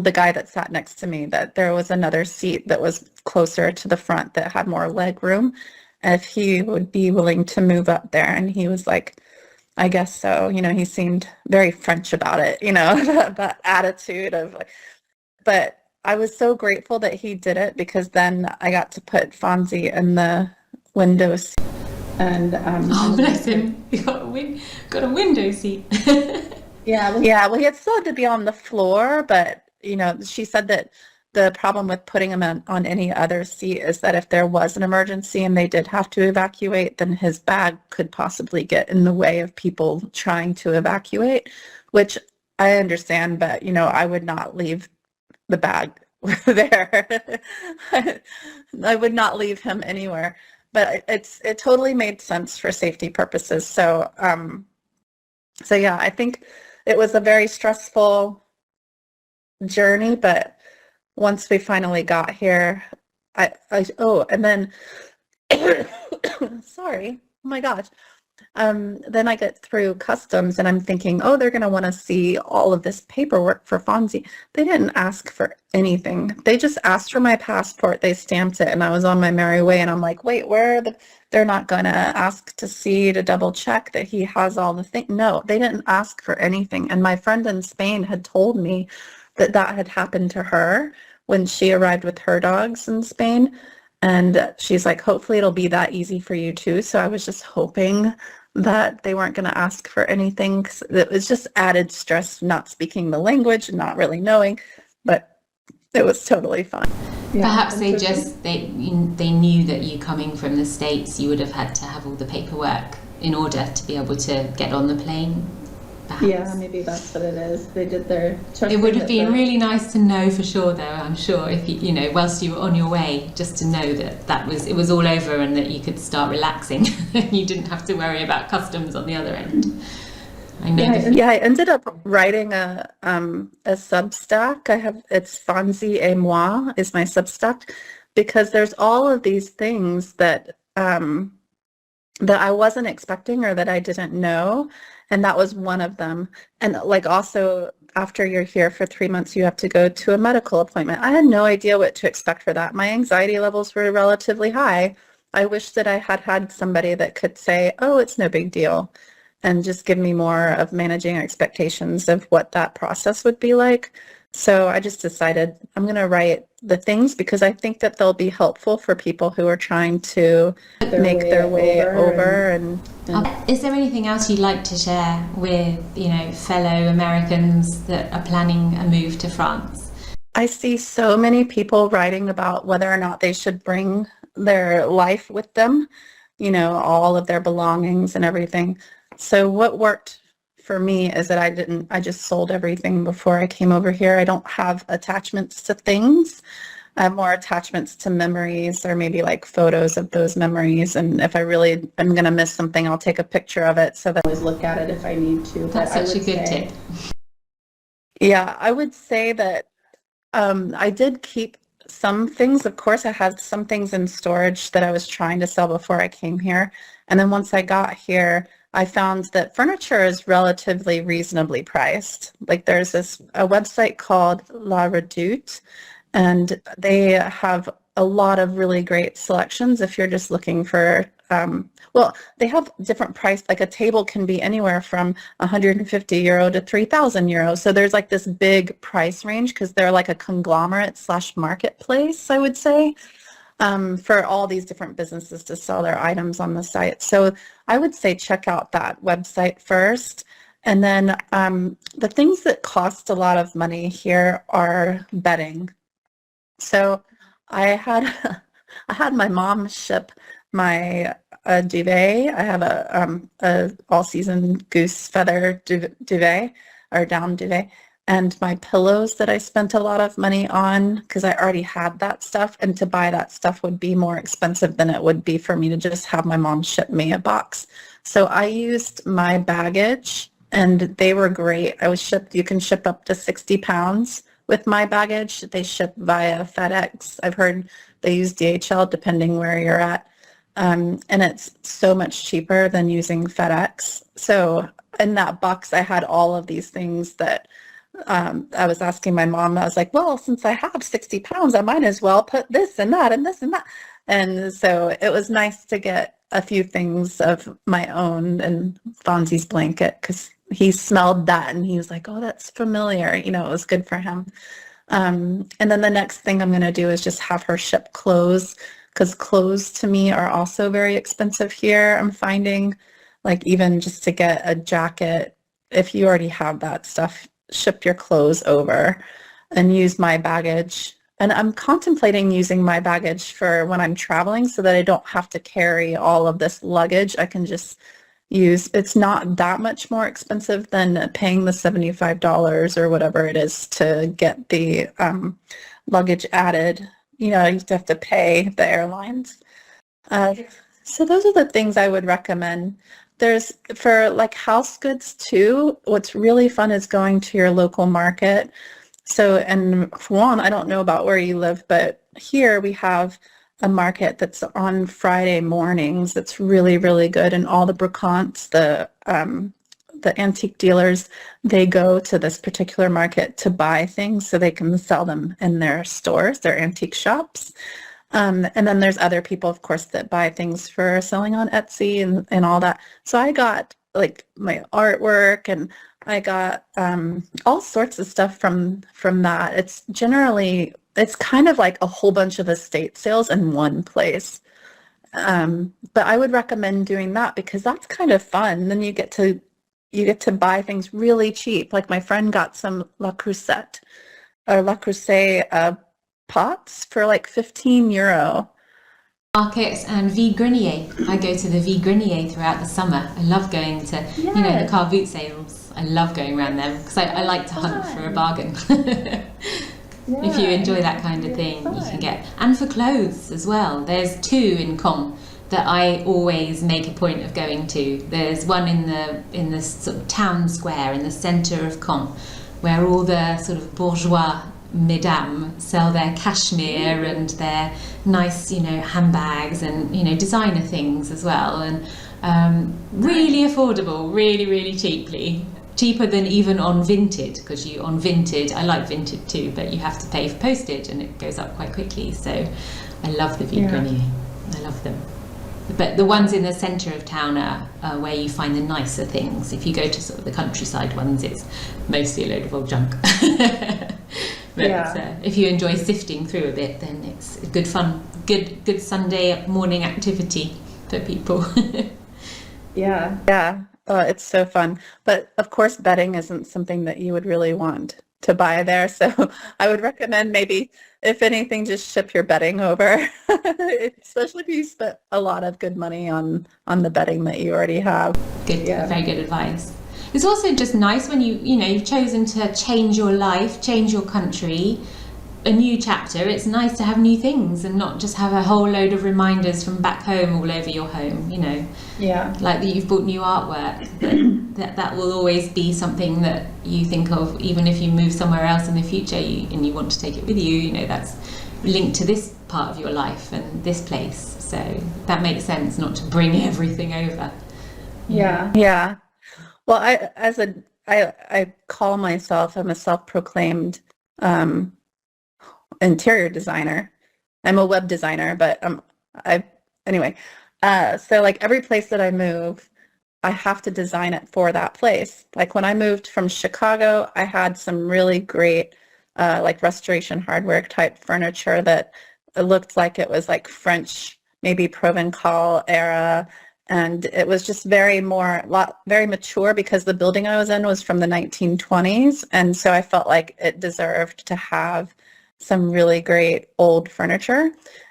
the guy that sat next to me that there was another seat that was closer to the front that had more leg room, if he would be willing to move up there. And he was like, I guess so. You know, he seemed very French about it, you know, that attitude of like, but I was so grateful that he did it because then I got to put Fonzie in the window seat. And Oh, bless him. He got a window seat. yeah, well, he had still had to be on the floor, but you know, she said that the problem with putting him on any other seat is that if there was an emergency and they did have to evacuate, then his bag could possibly get in the way of people trying to evacuate, which I understand, but you know, I would not leave the bag there. I would not leave him anywhere, but it totally made sense for safety purposes. So so yeah, I think it was a very stressful journey, but once we finally got here, and then, sorry, oh my gosh. Then I get through customs and I'm thinking, oh, they're going to want to see all of this paperwork for Fonzie. They didn't ask for anything. They just asked for my passport. They stamped it and I was on my merry way. And I'm like, wait, they're not going to ask to see, to double check that he has all the things. No, they didn't ask for anything. And my friend in Spain had told me that that had happened to her when she arrived with her dogs in Spain. And she's like, hopefully it'll be that easy for you too. So I was just hoping that they weren't going to ask for anything. 'Cause it was just added stress, not speaking the language and not really knowing, but it was totally fun. Yeah, Perhaps they knew that you coming from the States, you would have had to have all the paperwork in order to be able to get on the plane. Perhaps. Yeah, maybe that's what it is. They did their It would have been really nice to know for sure, though. I'm sure if you know, whilst you were on your way, just to know that it was all over and that you could start relaxing. You didn't have to worry about customs on the other end. I know. I ended up writing a Substack. It's Fonzie et moi is my Substack, because there's all of these things that I wasn't expecting or that I didn't know. And that was one of them. And like also after you're here for 3 months, you have to go to a medical appointment. I had no idea what to expect for that. My anxiety levels were relatively high. I wish that I had had somebody that could say, oh, it's no big deal, and just give me more of managing expectations of what that process would be like. So I just decided I'm going to write the things because I think that they'll be helpful for people who are trying to make their way over. And is there anything else you'd like to share with, fellow Americans that are planning a move to France? I see so many people writing about whether or not they should bring their life with them, all of their belongings and everything. So what worked for me is that I just sold everything before I came over here. I don't have attachments to things. I have more attachments to memories, or maybe like photos of those memories. And if I really am going to miss something, I'll take a picture of it so that I always look at it if I need to. That's such a good tip. Yeah, I would say that I did keep some things. Of course, I had some things in storage that I was trying to sell before I came here. And then once I got here, I found that furniture is relatively reasonably priced. Like there's a website called La Redoute, and they have a lot of really great selections if you're just looking for, they have different price, like a table can be anywhere from 150 euro to 3,000 euros. So there's like this big price range because they're like a conglomerate / marketplace, I would say. For all these different businesses to sell their items on the site. So I would say check out that website first. And then the things that cost a lot of money here are bedding. So I had my mom ship my duvet. I have a all-season goose feather duvet or down duvet. And my pillows that I spent a lot of money on because I already had that stuff, and to buy that stuff would be more expensive than it would be for me to just have my mom ship me a box. So I used my baggage, and they were great. You can ship up to 60 pounds with my baggage. They ship via FedEx. I've heard they use DHL depending where you're at. And it's so much cheaper than using FedEx. So in that box, I had all of these things that I was asking my mom. I was like, well, since I have 60 pounds, I might as well put this and that and this and that. And so it was nice to get a few things of my own and Fonzie's blanket because he smelled that and he was like, oh, that's familiar. It was good for him. And then the next thing I'm going to do is just have her ship clothes, because clothes to me are also very expensive here. I'm finding, like, even just to get a jacket, if you already have that stuff, ship your clothes over and use my baggage. And I'm contemplating using my baggage for when I'm traveling so that I don't have to carry all of this luggage. I can just it's not that much more expensive than paying the $75 or whatever it is to get the luggage added. You have to pay the airlines. So those are the things I would recommend. There's, for like house goods too, what's really fun is going to your local market. So, and for one, I don't know about where you live, but here we have a market that's on Friday mornings that's really, really good. And all the brocantes, the antique dealers, they go to this particular market to buy things so they can sell them in their stores, their antique shops. And then there's other people, of course, that buy things for selling on Etsy and all that. So I got like my artwork, and I got all sorts of stuff from that. It's kind of like a whole bunch of estate sales in one place. But I would recommend doing that because that's kind of fun. Then you get to buy things really cheap. Like my friend got some Le Creuset pots for like €15. Markets and Vie Grenier. I go to the Vie Grenier throughout the summer. I love going to, the car boot sales. I love going around them because I like to hunt for a bargain. If you enjoy that kind of thing, you can get. And for clothes as well. There's two in Caen that I always make a point of going to. There's one in the sort of town square in the centre of Caen, where all the sort of bourgeois mesdames sell their cashmere and their nice, handbags and, designer things as well. And really affordable, really, really cheaply. Cheaper than even on Vinted, because on Vinted, I like Vinted too, but you have to pay for postage and it goes up quite quickly. So I love the Vie Grenier. I love them. But the ones in the centre of town are where you find the nicer things. If you go to sort of the countryside ones, it's mostly a load of old junk. But if you enjoy sifting through a bit, then it's good fun, good Sunday morning activity for people. Yeah. Oh, it's so fun. But of course, bedding isn't something that you would really want to buy there. So I would recommend maybe, if anything, just ship your bedding over, especially if you spent a lot of good money on the bedding that you already have. Very good advice. It's also just nice when you've chosen to change your life, change your country, a new chapter. It's nice to have new things and not just have a whole load of reminders from back home all over your home, like that you've bought new artwork. That will always be something that you think of, even if you move somewhere else in the future and you want to take it with you, that's linked to this part of your life and this place. So that makes sense not to bring everything over. Yeah. Well, I call myself, I'm a self-proclaimed interior designer. I'm a web designer, but so like every place that I move, I have to design it for that place. Like when I moved from Chicago, I had some really great like restoration hardware type furniture that it looked like it was like French, maybe Provençal era. And it was just very mature because the building I was in was from the 1920s. And so I felt like it deserved to have some really great old furniture.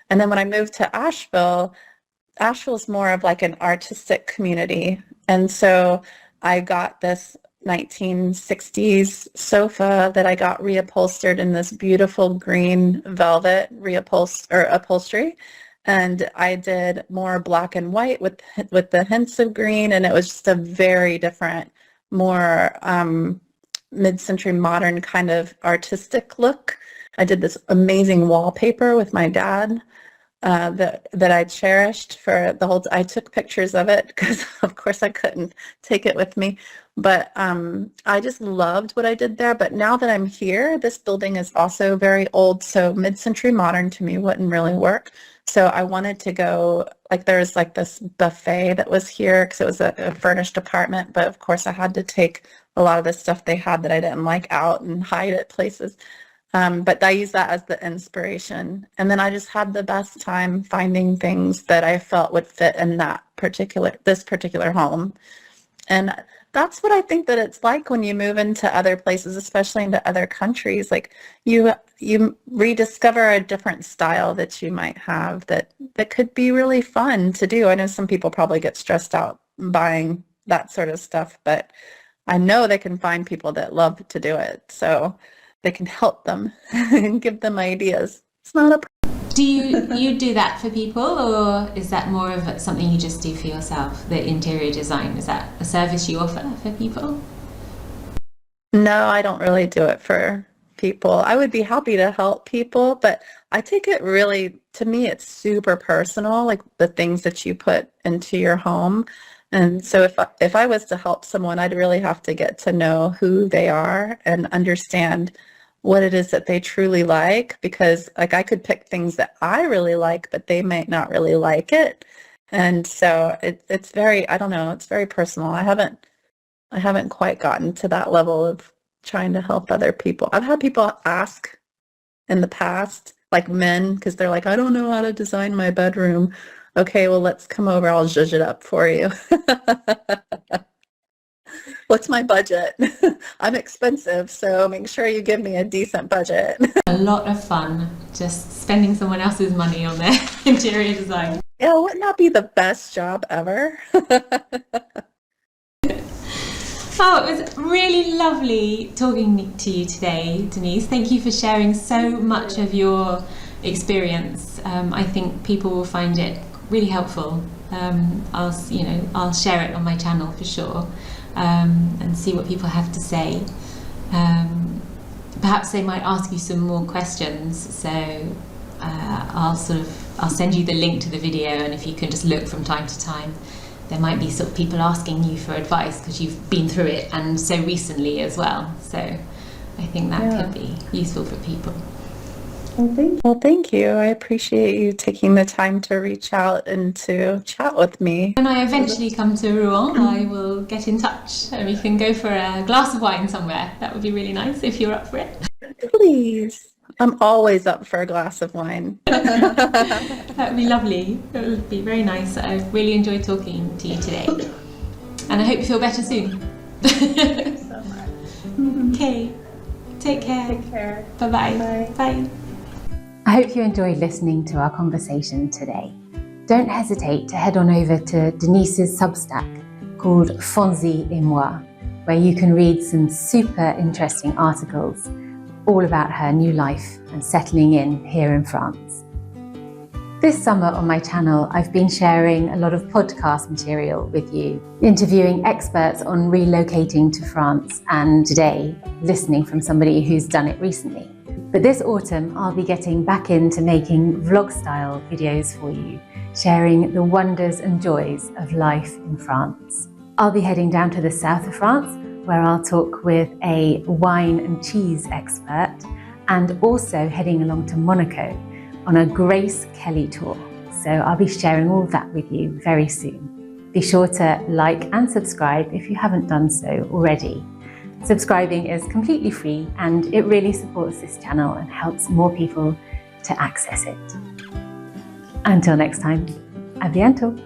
And then when I moved to Asheville's more of like an artistic community. And so I got this 1960s sofa that I got reupholstered in this beautiful green velvet upholstery. And I did more black and white with the hints of green, and it was just a very different, more mid-century modern kind of artistic look. I did this amazing wallpaper with my dad that I cherished for the whole. I took pictures of it because, of course, I couldn't take it with me. But I just loved what I did there. But now that I'm here, this building is also very old, so mid-century modern to me wouldn't really work. So I wanted to go, like there's like this buffet that was here because it was a furnished apartment. But of course, I had to take a lot of the stuff they had that I didn't like out and hide at places. But I use that as the inspiration. And then I just had the best time finding things that I felt would fit in this particular home. And that's what I think that it's like when you move into other places, especially into other countries. Like you rediscover a different style that you might have that could be really fun to do. I know some people probably get stressed out buying that sort of stuff, but I know they can find people that love to do it. So they can help them and give them ideas. It's not a Do you do that for people, or is that more of something you just do for yourself, the interior design? Is that a service you offer for people? No, I don't really do it for people. I would be happy to help people, but I take it really, to me, it's super personal, like the things that you put into your home. And so if I was to help someone, I'd really have to get to know who they are and understand what it is that they truly like, because like I could pick things that I really like, but they might not really like it. And so it's very, I don't know, it's very personal. I haven't quite gotten to that level of trying to help other people. I've had people ask in the past, like men, because they're like, I don't know how to design my bedroom. Okay, well, let's come over. I'll zhuzh it up for you. What's my budget? I'm expensive, so make sure you give me a decent budget. A lot of fun just spending someone else's money on their interior design. Yeah, wouldn't that be the best job ever? Oh, it was really lovely talking to you today, Denise. Thank you for sharing so much of your experience. I think people will find it really helpful. I'll share it on my channel for sure, and see what people have to say. Perhaps they might ask you some more questions, so I'll send you the link to the video, and if you can just look from time to time, there might be sort of people asking you for advice because you've been through it, and so recently as well. So I think that could be useful for people. Well, thank you. I appreciate you taking the time to reach out and to chat with me. When I eventually come to Rouen, I will get in touch and we can go for a glass of wine somewhere. That would be really nice if you're up for it. Please. I'm always up for a glass of wine. That would be lovely. It would be very nice. I've really enjoyed talking to you today. And I hope you feel better soon. Thanks so much. Okay. Take care. Take care. Bye-bye. Bye. Bye. I hope you enjoyed listening to our conversation today. Don't hesitate to head on over to Denise's Substack called Fonzie et Moi, where you can read some super interesting articles all about her new life and settling in here in France. This summer on my channel, I've been sharing a lot of podcast material with you, interviewing experts on relocating to France, and today, listening from somebody who's done it recently. But this autumn, I'll be getting back into making vlog-style videos for you, sharing the wonders and joys of life in France. I'll be heading down to the south of France, where I'll talk with a wine and cheese expert, and also heading along to Monaco on a Grace Kelly tour. So I'll be sharing all of that with you very soon. Be sure to like and subscribe if you haven't done so already. Subscribing is completely free and it really supports this channel and helps more people to access it. Until next time, à bientôt!